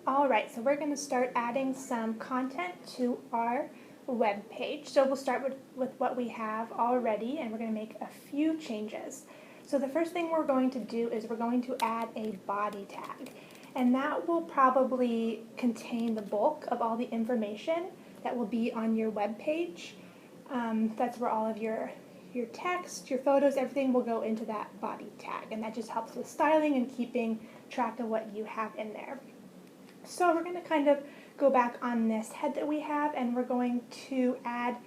Alright, so we're going to start adding some content to our web page. So we'll start with what we have already, and we're going to make a few changes. So the first thing we're going to do is we're going to add a body tag, and that will probably contain the bulk of all the information that will be on your web page. That's where all of your text, your photos, everything will go into that body tag, and that just helps with styling and keeping track of what you have in there. So we're going to kind of go back on this head that we have, and we're going to add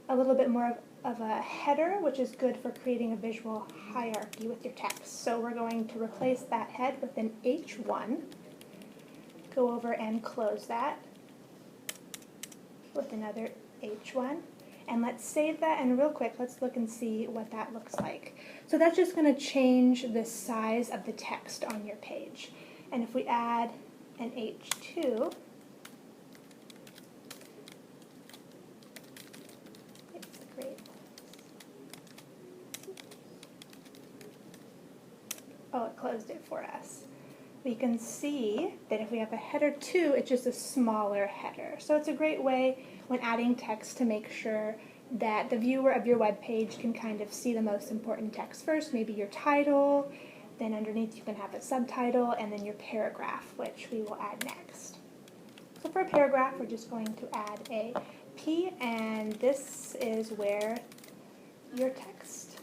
a little bit more of a header, which is good for creating a visual hierarchy with your text. So we're going to replace that head with an H1, go over and close that with another H1, and let's save that, and real quick let's look and see what that looks like. So that's just going to change the size of the text on your page. And if we add an H2, oh, it closed it for us. We can see that if we have a header 2, it's just a smaller header. So it's a great way when adding text to make sure that the viewer of your web page can kind of see the most important text first, maybe your title, then underneath you can have a subtitle, and then your paragraph, which we will add next. So for a paragraph, we're just going to add a P, and this is where your text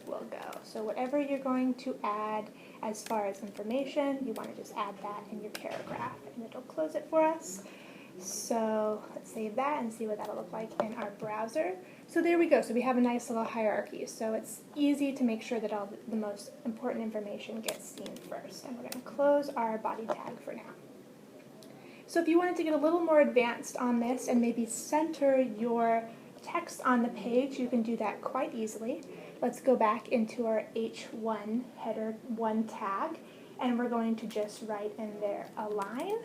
will go. So whatever you're going to add as far as information, you want to just add that in your paragraph, and it'll close it for us. So let's save that and see what that'll look like in our browser. So there we go. So we have a nice little hierarchy. So it's easy to make sure that all the most important information gets seen first. And we're going to close our body tag for now. So if you wanted to get a little more advanced on this and maybe center your text on the page, you can do that quite easily. Let's go back into our H1 header 1 tag, and we're going to just write in there align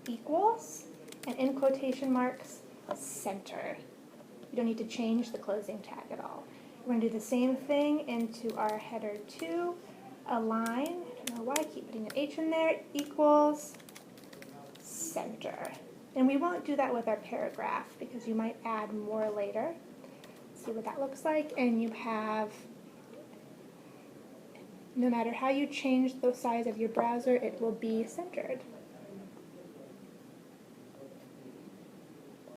equals, and in quotation marks, center. You don't need to change the closing tag at all. We're going to do the same thing into our header 2, align, I don't know why I keep putting an H in there, equals center. And we won't do that with our paragraph because you might add more later. Let's see what that looks like, and you have, no matter how you change the size of your browser, it will be centered.